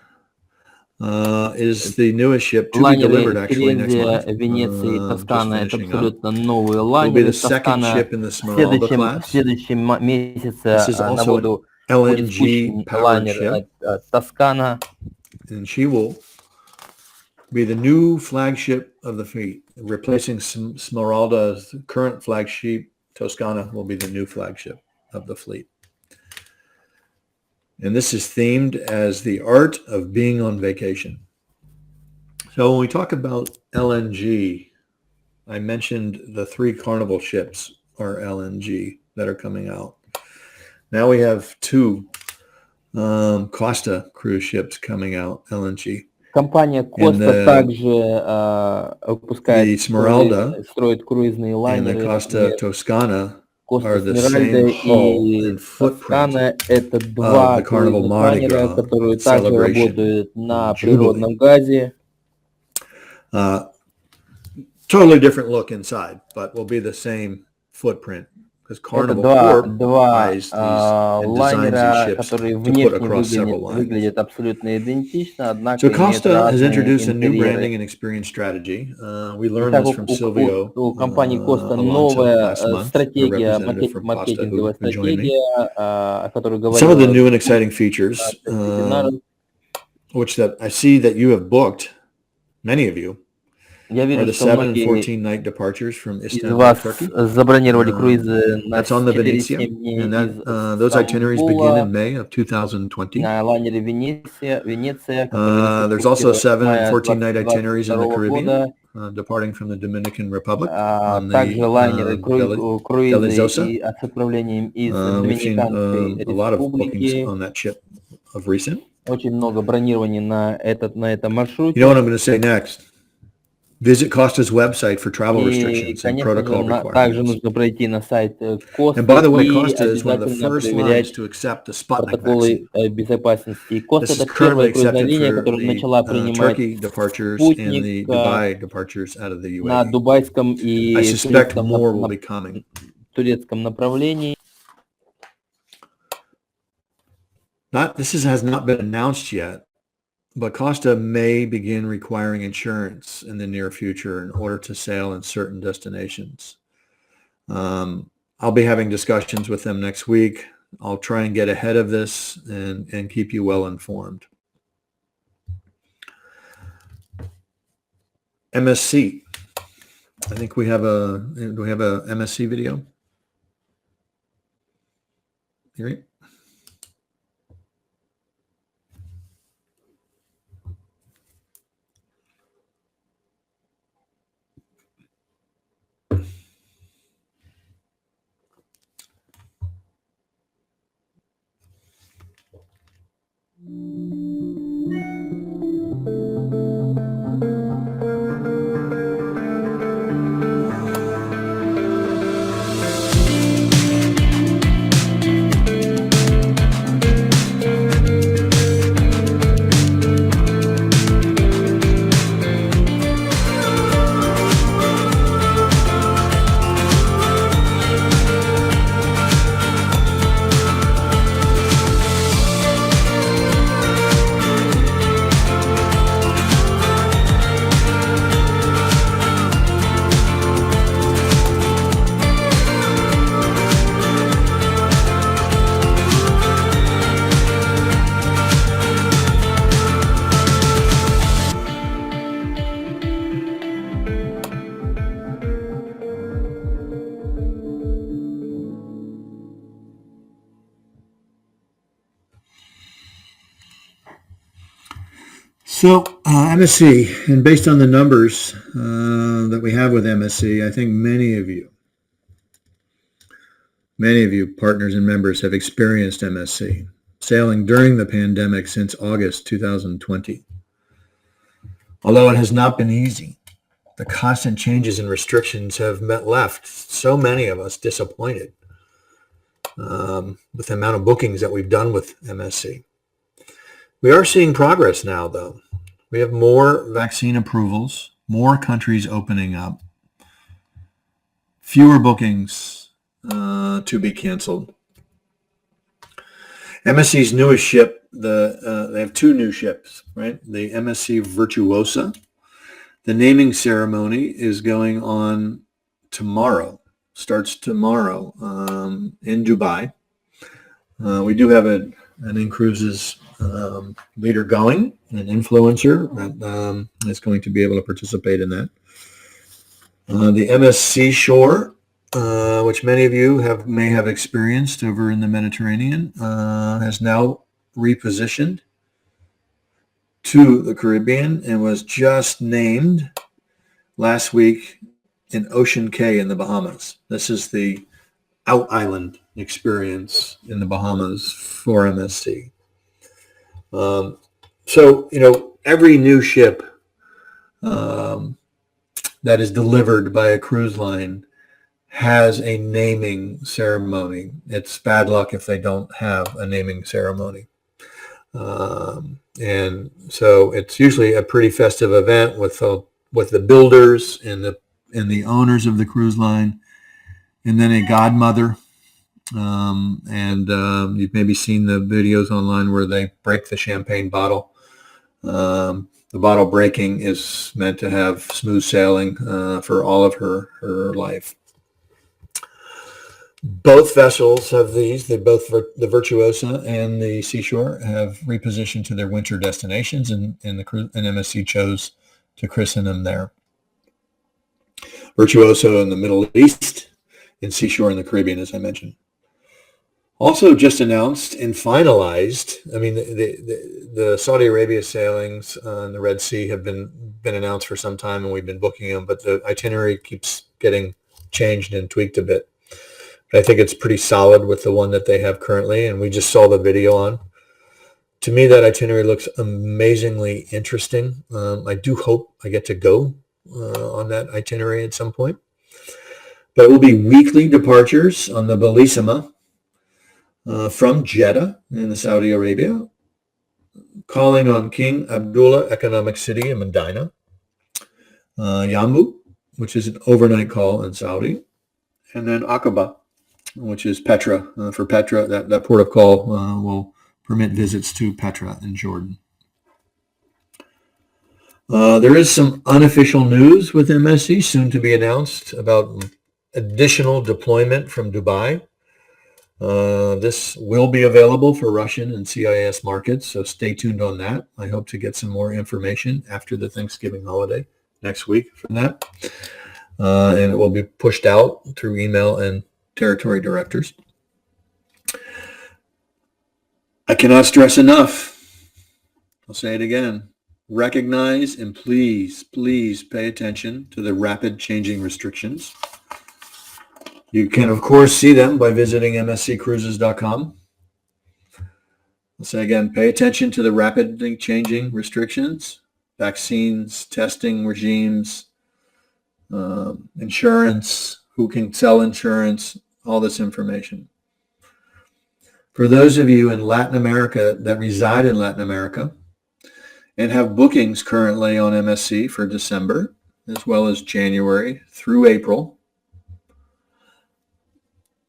is the newest ship to be delivered Лайнеры actually next Ференза, month. Венеция и Just Тоскана — это finishing up. абсолютно новые Will be лайнеры. the second Тоскана ship in the в Smeralda в class. следующем месяце This is на also an воду будет спущен LNG powered лайнер ship, Тоскана. and she will be the new flagship of the fleet, replacing Smeralda's current flagship. Toscana will be the new flagship of the fleet. And this is themed as the art of being on vacation. So when we talk about LNG, I mentioned the 3 Carnival ships are LNG that are coming out. Now we have 2 Costa cruise ships coming out, LNG. Компания Коста также выпускает, строит круизные лайнеры. And the Costa Toscana Коста are the same hull and footprint это 2 круизных лайнера, которые также работают на природном газе. Totally different look inside, but will be the same footprint. Because Carnival Corp buys these and designs these ships to put across several lines. Выглядят абсолютно идентично, однако So Costa has разные introduced a new интерьеры. branding and experience strategy. We learned this from Silvio У компании Коста Alonso новая last month, a стратегия, representative from Costa маркетинговая who joined me. стратегия, о которой говорил. Some of the new and exciting features, which that I see that you have booked, many of you, Я are вижу, the что 7 and многие 14 night departures from из Istanbul, вас Turkey. забронировали круизы на That's on the 4-7 Venezia, дней and из that those itineraries begin in Стамбула May of 2020. на лайнере Венеция, который There's also 7 and 14 night 2022 itineraries in the Caribbean, года. departing from the Dominican Republic on Также the лайнеры, круизы Delizosa. и с отправлением из We've seen Доминиканской a lot of bookings республики. on that ship of recent. Очень много бронирований на этом маршруте. You know what I'm going to say next? Visit Costa's website for travel restrictions and protocol requirements. Также нужно пройти на сайт Коста And by the way, и Costa is one of the обязательно first lines проверять to accept the Sputnik протоколы vaccine. безопасности. Коста This — is это currently первая круизная accepted линия, for которая начала the принимать Turkey departures and the спутник Dubai departures out of the на UAE. дубайском I и suspect more will be coming. турецком направлении. This has not been announced yet, but Costa may begin requiring insurance in the near future in order to sail in certain destinations. I'll be having discussions with them next week. I'll try and get ahead of this and keep you well informed. MSC. I think do we have a MSC video? Here. So MSC, and based on the numbers that we have with MSC, I think many of you partners and members have experienced MSC, sailing during the pandemic since August 2020. Although it has not been easy, the constant changes and restrictions have left so many of us disappointed with the amount of bookings that we've done with MSC. We are seeing progress now, though. We have more vaccine approvals, more countries opening up, fewer bookings to be canceled. MSC's newest ship, they have two new ships, right? The MSC Virtuosa. The naming ceremony is going on tomorrow, starts tomorrow in Dubai. We do have an inCruises leader going, an influencer that is going to be able to participate in that. The MSC Shore, which many of you may have experienced over in the Mediterranean, has now repositioned to the Caribbean and was just named last week in Ocean Cay in the Bahamas. This is the out island experience in the Bahamas for MSC. So, every new ship that is delivered by a cruise line has a naming ceremony. It's bad luck if they don't have a naming ceremony. And so it's usually a pretty festive event with the builders and the owners of the cruise line, and then a godmother. You've maybe seen the videos online where they break the champagne bottle. The bottle breaking is meant to have smooth sailing for all of her life. Both vessels have these. The Virtuosa and the Seashore have repositioned to their winter destinations, and MSC chose to christen them there. Virtuoso in the Middle East, and Seashore in the Caribbean, as I mentioned. Also just announced and finalized, the Saudi Arabia sailings in the Red Sea have been announced for some time, and we've been booking them, but the itinerary keeps getting changed and tweaked a bit. But I think it's pretty solid with the one that they have currently, and we just saw the video on. To me, that itinerary looks amazingly interesting. I do hope I get to go on that itinerary at some point. But it will be weekly departures on the Bellissima from Jeddah in Saudi Arabia, calling on King Abdullah Economic City in Medina, Yambu, which is an overnight call in Saudi, and then Aqaba, which is Petra. For Petra, that port of call will permit visits to Petra in Jordan. There is some unofficial news with MSC soon to be announced about additional deployment from Dubai. This will be available for Russian and CIS markets, so stay tuned on that. I hope to get some more information after the Thanksgiving holiday next week from that. And it will be pushed out through email and territory directors. I cannot stress enough, I'll say it again, recognize and please pay attention to the rapid changing restrictions. You can, of course, see them by visiting msccruises.com. I'll say again, pay attention to the rapidly changing restrictions, vaccines, testing regimes, insurance, who can sell insurance, all this information. For those of you in Latin America that reside in Latin America and have bookings currently on MSC for December, as well as January through April,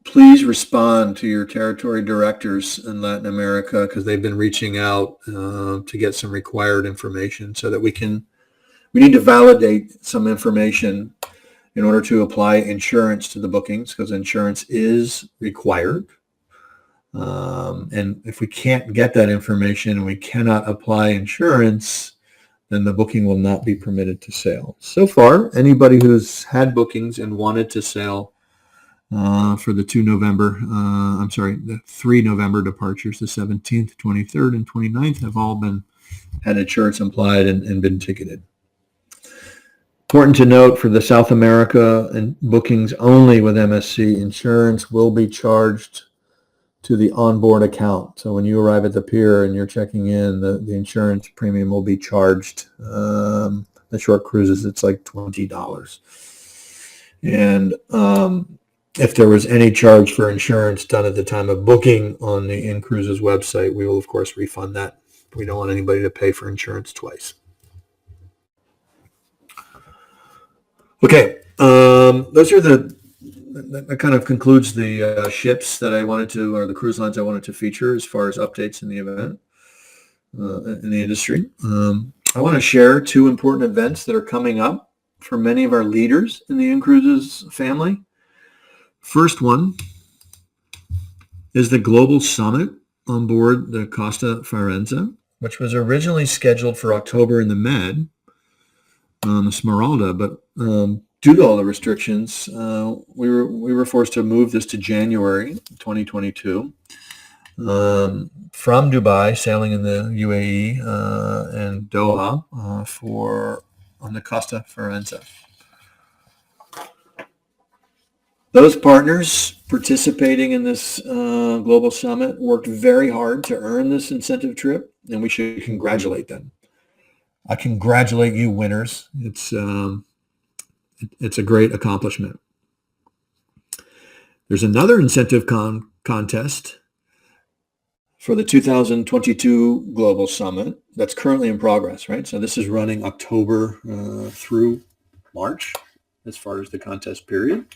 please respond to your territory directors in Latin America, because they've been reaching out to get some required information so that we need to validate some information in order to apply insurance to the bookings, because insurance is required. And if we can't get that information and we cannot apply insurance, then the booking will not be permitted to sail. So far, anybody who's had bookings and wanted to sail for the 3 November departures, the 17th, 23rd, and 29th, have all been had insurance applied and been ticketed. Important to note for the South America and bookings only with MSC, insurance will be charged to the onboard account. So when you arrive at the pier and you're checking in, the insurance premium will be charged. The short cruises, it's like $20. And if there was any charge for insurance done at the time of booking on the inCruises website, we will, of course, refund that. We don't want anybody to pay for insurance twice. Okay, those are that kind of concludes the ships that I wanted to, or the cruise lines I wanted to feature as far as updates in the event, in the industry. I want to share two important events that are coming up for many of our leaders in the inCruises family. First one is the Global Summit on board the Costa Firenze, which was originally scheduled for October in the Med, Esmeralda, but due to all the restrictions, we were forced to move this to January 2022 from Dubai, sailing in the UAE and Doha on the Costa Firenze. Those partners participating in this global summit worked very hard to earn this incentive trip, and we should congratulate them. I congratulate you, winners. It's a great accomplishment. There's another incentive contest for the 2022 Global Summit that's currently in progress, right? So this is running October through March as far as the contest period.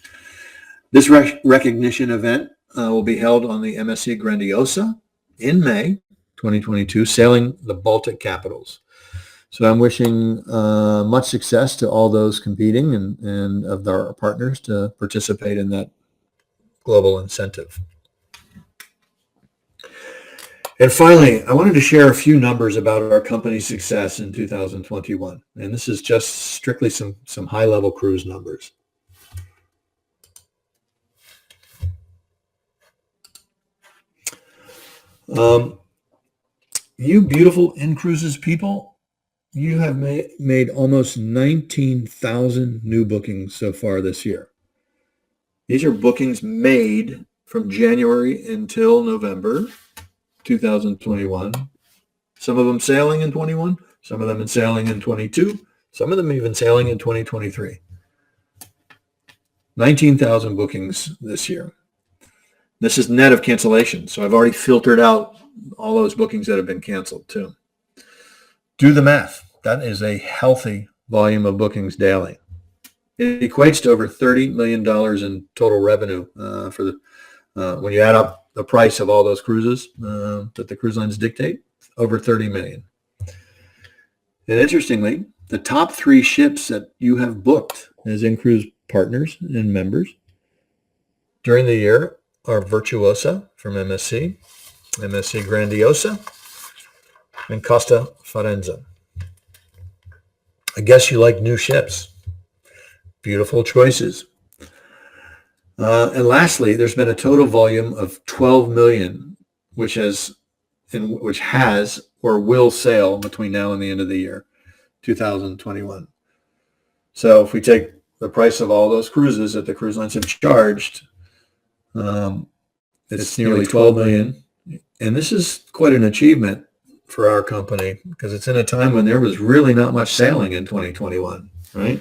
This recognition event will be held on the MSC Grandiosa in May 2022, sailing the Baltic capitals. So I'm wishing much success to all those competing and of our partners to participate in that global incentive. And finally, I wanted to share a few numbers about our company's success in 2021. And this is just strictly some high-level cruise numbers. You beautiful inCruises people, you have made almost 19,000 new bookings so far this year. These are bookings made from January until November 2021. Some of them sailing in 21, some of them sailing in 22, some of them even sailing in 2023. 19,000 bookings this year. This is net of cancellations, so I've already filtered out all those bookings that have been canceled too. Do the math. That is a healthy volume of bookings daily. It equates to over $30 million in total revenue for the when you add up the price of all those cruises that the cruise lines dictate, over 30 million. And interestingly, the top 3 ships that you have booked as inCruise partners and members during the year are Virtuosa from MSC, MSC Grandiosa, and Costa Firenze. I guess you like new ships. Beautiful choices. And lastly, there's been a total volume of 12 million, which has or will sail between now and the end of the year, 2021. So if we take the price of all those cruises that the cruise lines have charged, it's nearly 12 million. And this is quite an achievement for our company because it's in a time when there was really not much sailing in 2021, right?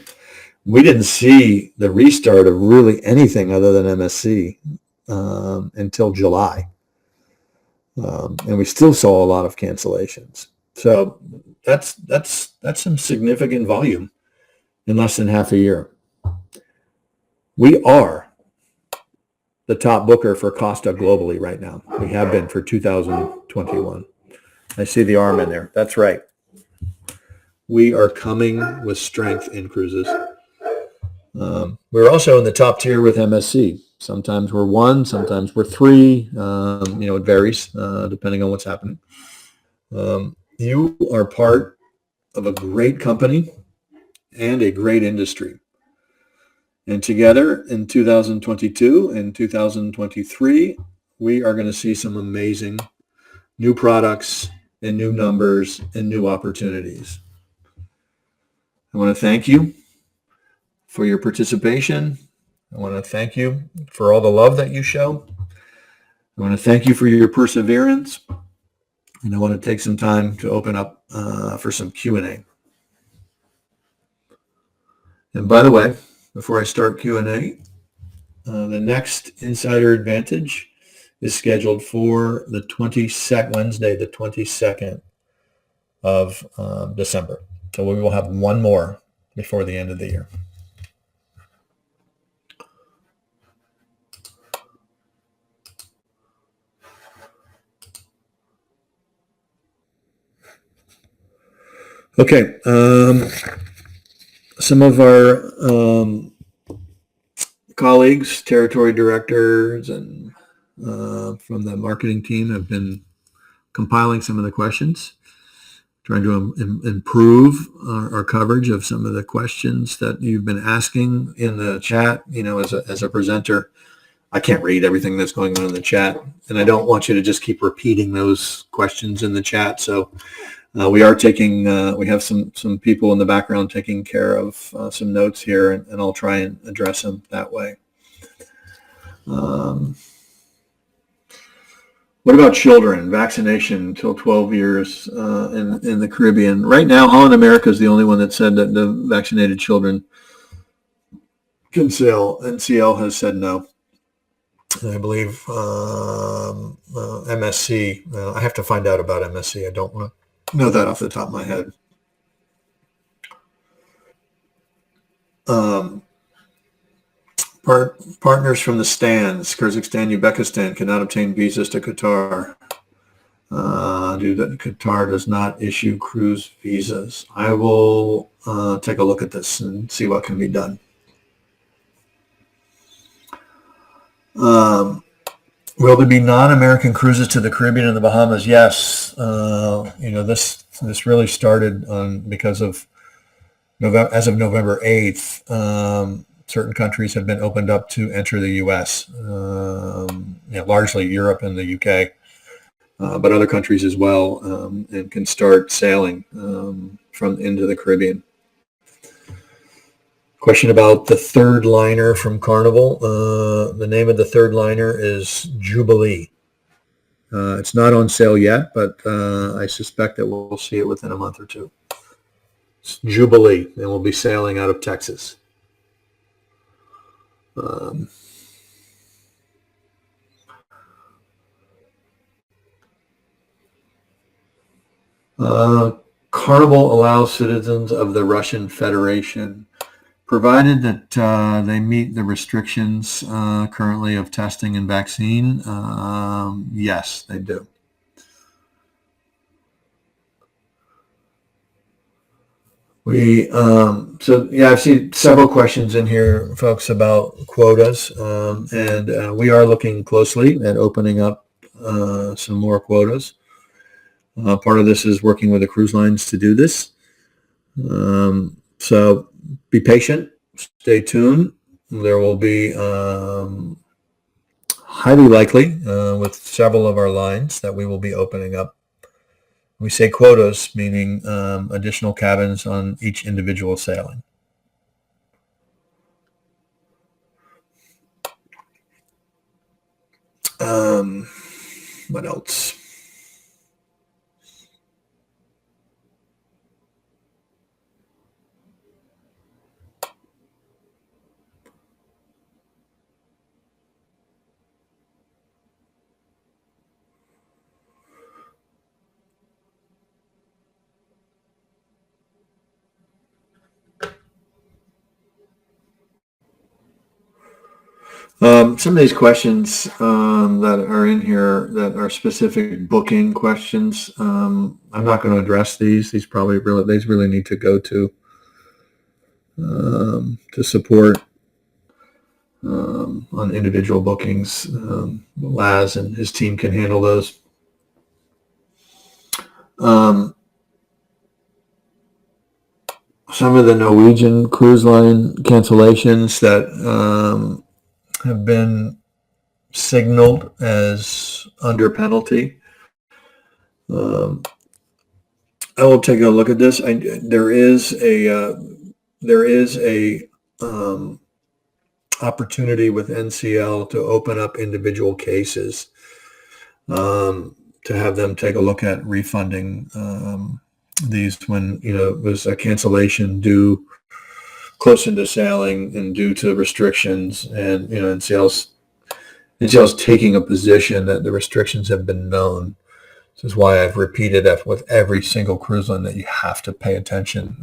We didn't see the restart of really anything other than MSC until July. And we still saw a lot of cancellations. So that's some significant volume in less than half a year. We are the top booker for Costa globally right now. We have been for 2021. I see the arm in there. That's right. We are coming with strength in cruises. We're also in the top tier with MSC. Sometimes we're 1, sometimes we're 3. It varies depending on what's happening. You are part of a great company and a great industry. And together in 2022 and 2023, we are going to see some amazing new products and new numbers and new opportunities. I want to thank you for your participation. I want to thank you for all the love that you show. I want to thank you for your perseverance. And I want to take some time to open up for some Q&A. And by the way, before I start Q&A, the next Insider Advantage is scheduled for the Wednesday, the 22nd of December. So we will have one more before the end of the year. Okay. Some of our colleagues, territory directors, and from the marketing team have been compiling some of the questions, trying to improve our coverage of some of the questions that you've been asking in the chat. You know, as a presenter, I can't read everything that's going on in the chat, and I don't want you to just keep repeating those questions in the chat. So we are taking, we have some people in the background taking care of some notes here, and I'll try and address them that way. What about children? Vaccination until 12 years in the Caribbean. Right now, Holland America is the only one that said that the vaccinated children can sail. NCL has said no. And I believe MSC, I have to find out about MSC. I don't know that off the top of my head. Partners from the stands, Kyrgyzstan, Uzbekistan cannot obtain visas to Qatar due to Qatar does not issue cruise visas. I will take a look at this and see what can be done. Will there be non-American cruises to the Caribbean and the Bahamas? Yes. This really started because of November, as of November 8th. Certain countries have been opened up to enter the U.S., largely Europe and the UK, but other countries as well, and can start sailing from into the Caribbean. Question about the third liner from Carnival. The name of the third liner is Jubilee. It's not on sale yet, but I suspect that we'll see it within a month or two. It's Jubilee, and we'll be sailing out of Texas. Carnival allows citizens of the Russian Federation, provided that they meet the restrictions currently of testing and vaccine. Yes, they do. I've seen several questions in here, folks, about quotas, and we are looking closely at opening up some more quotas. Part of this is working with the cruise lines to do this. So be patient, stay tuned. There will be highly likely with several of our lines that we will be opening up. We say quotas, meaning additional cabins on each individual sailing. What else? Some of these questions that are in here that are specific booking questions, I'm not going to address these. These really need to go to support on individual bookings. Laz and his team can handle those. Some of the Norwegian cruise line cancellations that have been signaled as under penalty. I will take a look at this. There is a opportunity with NCL to open up individual cases, to have them take a look at refunding these when, was a cancellation due close into sailing and due to restrictions, and, NCL's taking a position that the restrictions have been known. This is why I've repeated that with every single cruise line, that you have to pay attention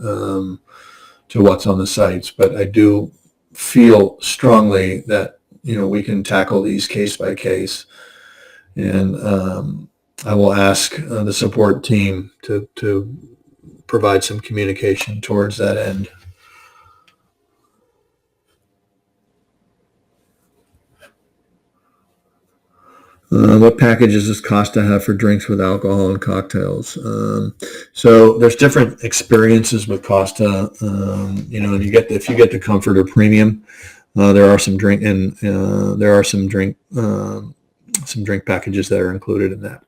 to what's on the sites. But I do feel strongly that, we can tackle these case by case. And I will ask the support team to provide some communication towards that end. What packages does Costa have for drinks with alcohol and cocktails? So there's different experiences with Costa. And if you get the Comfort or Premium, there are some drink packages that are included in that.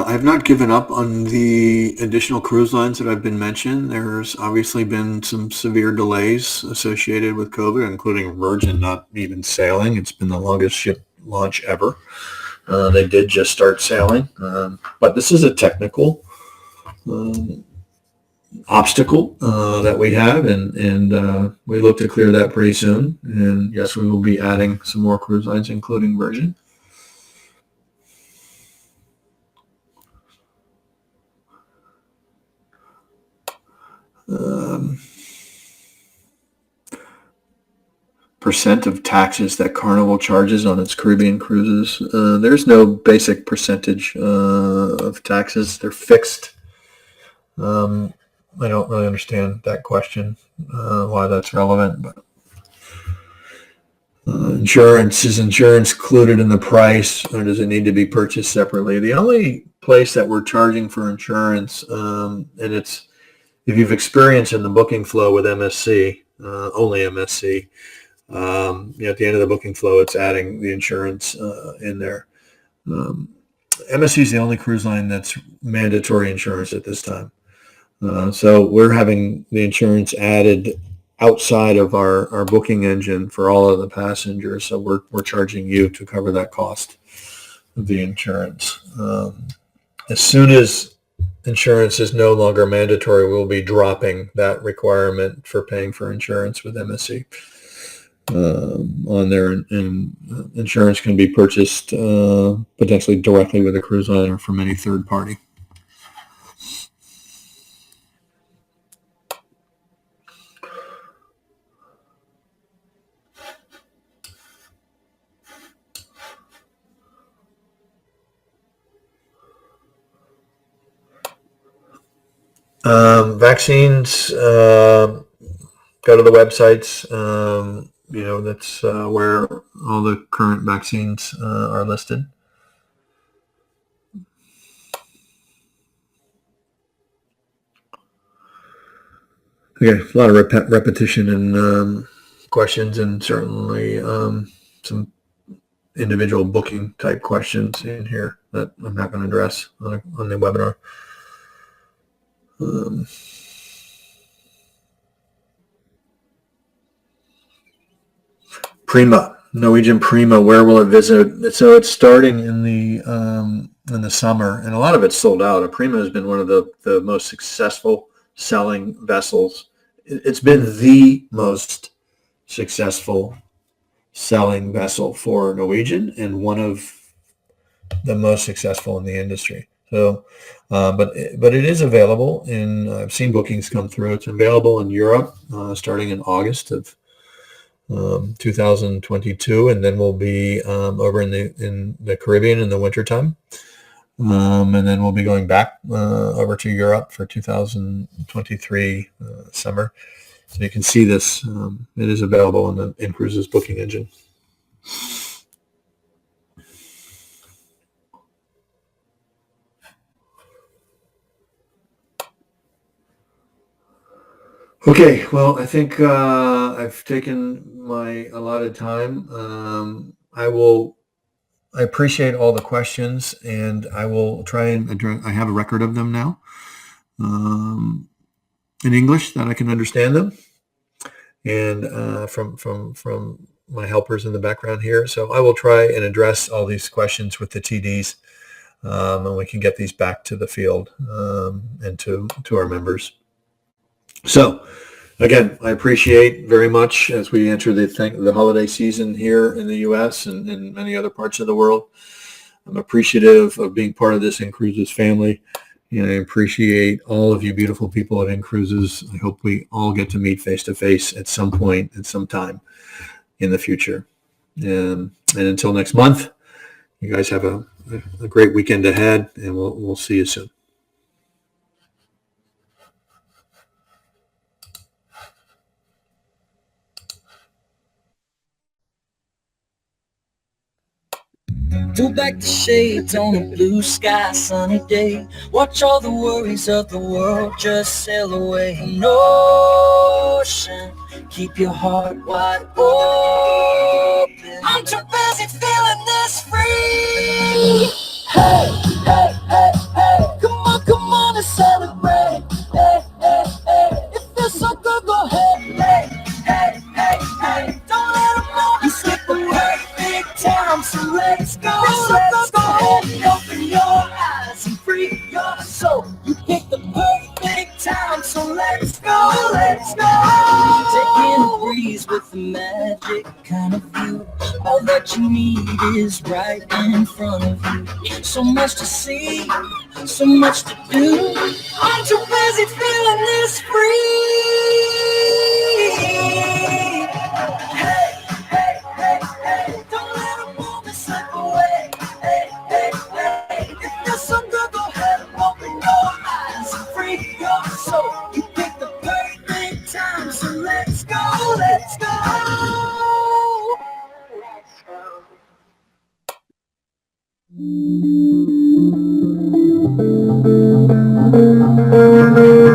I've not given up on the additional cruise lines that have been mentioned. There's obviously been some severe delays associated with COVID, including Virgin not even sailing. It's been the longest ship launch ever. They did just start sailing, but this is a technical obstacle that we have, and we look to clear that pretty soon. And yes, we will be adding some more cruise lines, including Virgin. Percent of taxes that Carnival charges on its Caribbean cruises. There's no basic percentage of taxes. They're fixed. I don't really understand that question, why that's relevant, but insurance, is insurance included in the price, or does it need to be purchased separately? The only place that we're charging for insurance, and it's, if you've experienced in the booking flow with MSC, only MSC, at the end of the booking flow, it's adding the insurance in there. MSC is the only cruise line that's mandatory insurance at this time. So we're having the insurance added outside of our booking engine for all of the passengers. So we're charging you to cover that cost of the insurance. As soon as insurance is no longer mandatory, we'll be dropping that requirement for paying for insurance with MSC on there, and insurance can be purchased potentially directly with a cruise line or from any third party. Vaccines, go to the websites. That's where all the current vaccines are listed. Okay, a lot of repetition and questions, and certainly some individual booking type questions in here that I'm not going to address on the webinar. Prima, Norwegian Prima, where will it visit? So it's starting in the summer, and a lot of it's sold out. A Prima has been one of the most successful selling vessels. It's been the most successful selling vessel for Norwegian, and one of the most successful in the industry. So, but it is available I've seen bookings come through. It's available in Europe starting in August of 2022, and then we'll be over in the Caribbean in the wintertime. And then we'll be going back over to Europe for 2023 summer. So you can see this. It is available in the inCruises booking engine. Okay, well, I think I've taken my allotted time. I appreciate all the questions, and I will try and address. I have a record of them now in English that I can understand them, and from my helpers in the background here. So I will try and address all these questions with the TDs, and we can get these back to the field and to our members. So, again, I appreciate very much as we enter the holiday season here in the U.S. and in many other parts of the world. I'm appreciative of being part of this inCruises family, and I appreciate all of you beautiful people at inCruises. I hope we all get to meet face to face at some point, at some time in the future. And until next month, you guys have a great weekend ahead, and we'll see you soon. Pull back the shades on a blue sky sunny day. Watch all the worries of the world just sail away. An ocean, keep your heart wide open. I'm too busy feeling this free. Hey, hey, hey, hey, come on and celebrate. Hey, hey, hey, it feels so good, go ahead. Hey, hey, hey, hey, don't let them know you skip a perfect time, so let's go. Let's go ahead and open your eyes and free your soul. You picked the perfect time, so let's go, let's go. Taking a breeze with the magic kind of view. All that you need is right in front of you. So much to see, so much to do. I'm too busy feeling this free. Hey, hey, hey, hey, don't let a moment slip away. Hey, hey, hey, if there's some good, go ahead and open your eyes and free your soul. You picked the perfect time, so let's go, let's go. Let's go.